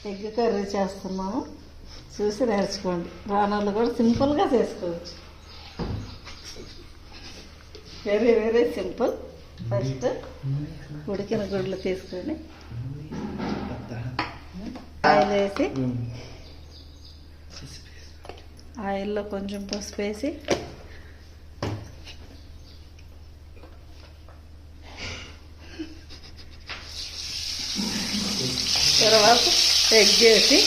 Egg curry చేస్తున్నాము, చూసి నేర్చుకోండి. రానోళ్ళు కూడా సింపుల్గా చేసుకోవచ్చు. Very very simple. ఫస్ట్ ఉడికిన గుడ్లు తీసుకొని ఆయిల్ వేసి, ఆయిల్లో కొంచెం పసుపు వేసి, తర్వాత ఎగ్ వేసి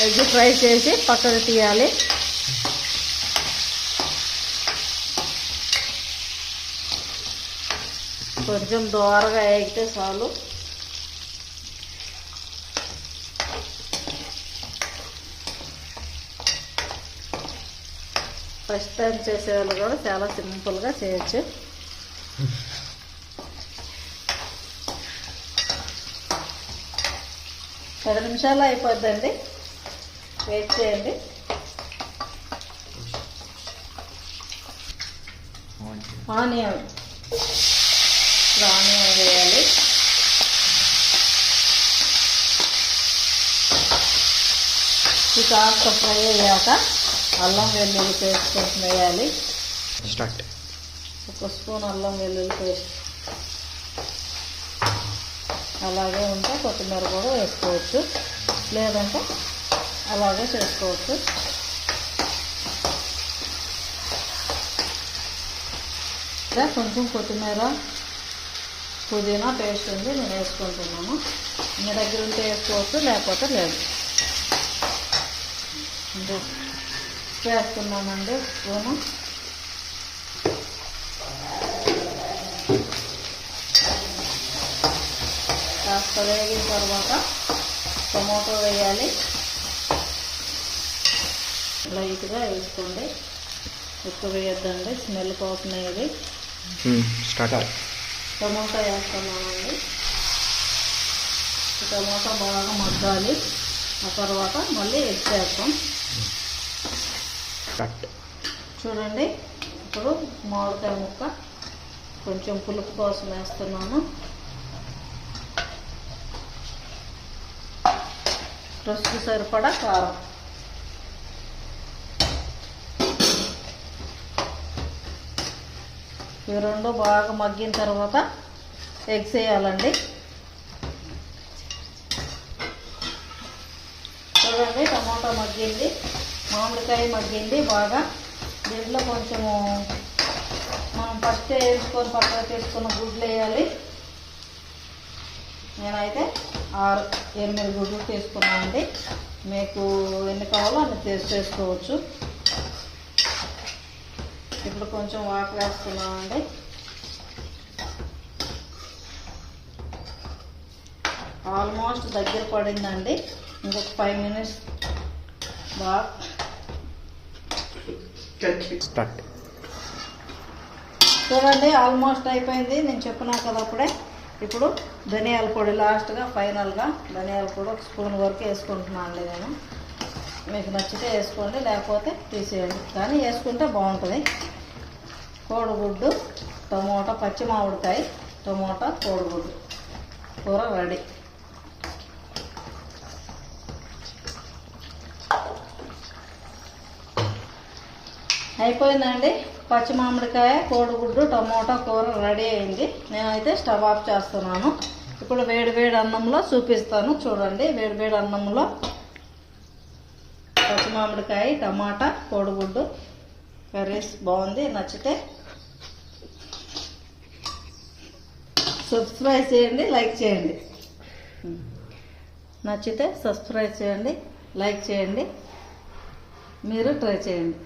ఎగ్ ఫ్రై చేసి పక్కన తీయాలి. కొంచెం దోరగా వేగితే చాలు. ఫస్ట్ టైం చేసేవాళ్ళు కూడా చాలా సింపుల్గా చేయొచ్చు. 10 నిమిషాల్లో అయిపోద్దండి. వెయిట్ చేయండి. ఆనియన్ వేయాలి. ఇది కాస్త ఫ్రై అయ్యాక అల్లం వెల్లుల్లి పేస్ట్ కొంచెం వేయాలి. ఒక స్పూన్ అల్లం వెల్లుల్లి పేస్ట్. అలాగే ఉంటే కొత్తిమీర కూడా వేసుకోవచ్చు, లేదంటే అలాగే చేసుకోవచ్చు. ఇలా కొంచెం కొత్తిమీర పుదీనా పేస్ట్ ఉంది, నేను వేసుకుంటున్నాను. మీ దగ్గర ఉంటే వేసుకోవచ్చు, లేకపోతే లేదు. వేస్తున్నానండి స్పూను. కాస్త వేగిన తర్వాత టమాటో వేయాలి. లైట్గా వేసుకోండి, ఎక్కువ వేయద్దండి, స్మెల్ కోసం. ఇది టమాటా వేస్తున్నానండి. టమాటా బాగా మగ్గాలి. ఆ తర్వాత మళ్ళీ ఎగ్ వేస్తాం. చూడండి, ఇప్పుడు మామిడికాయ ముక్క కొంచెం పులుపు కోసం వేస్తున్నాను. రుచికి సరిపడా కారం. ఇవి రెండు బాగా మగ్గిన తర్వాత ఎగ్స్ వేయాలండి. చూడండి, టమాటా మగ్గింది, మామిడికాయ మగ్గింది బాగా. దీంట్లో కొంచెము మనం ఫస్ట్ వేసుకొని పక్కన తీసుకున్న గుడ్లు వేయాలి. నేనైతే 6-8 గుడ్లు తీసుకున్నానండి. మీకు ఎన్ని కావాలో అన్ని చేసుకోవచ్చు. ఇప్పుడు కొంచెం వాటర్ వేస్తున్నామండి. ఆల్మోస్ట్ దగ్గర పడిందండి. ఇంకొక 5 మినిట్స్ బాగా. చూడండి, ఆల్మోస్ట్ అయిపోయింది. నేను చెప్పినా కదా అప్పుడే. ఇప్పుడు ధనియాల పొడి లాస్ట్గా ఫైనల్గా ధనియాల పొడి 1 స్పూన్ వరకు వేసుకుంటున్నాను నేను. మీకు నచ్చితే వేసుకోండి, లేకపోతే తీసేయండి, కానీ వేసుకుంటే బాగుంటుంది. కోడిగుడ్డు, టమోటా, పచ్చి మామిడికాయ, టమోటా, కోడిగుడ్డు కూర రెడీ. అయిపోయిందండి. పచ్చి మామిడికాయ, కోడిగుడ్డు, టమోటా కూర రెడీ అయింది. నేనైతే స్టవ్ ఆఫ్ చేస్తున్నాను. ఇప్పుడు వేడి అన్నంలో చూపిస్తాను. చూడండి, వేడి అన్నంలో పచ్చి మామిడికాయ, టమాటా, కోడిగుడ్డు కర్రీస్ బాగుంది. నచ్చితే సబ్స్క్రైబ్ చేయండి, లైక్ చేయండి. నచ్చితే సబ్స్క్రైబ్ చేయండి, లైక్ చేయండి. మీరు ట్రై చేయండి.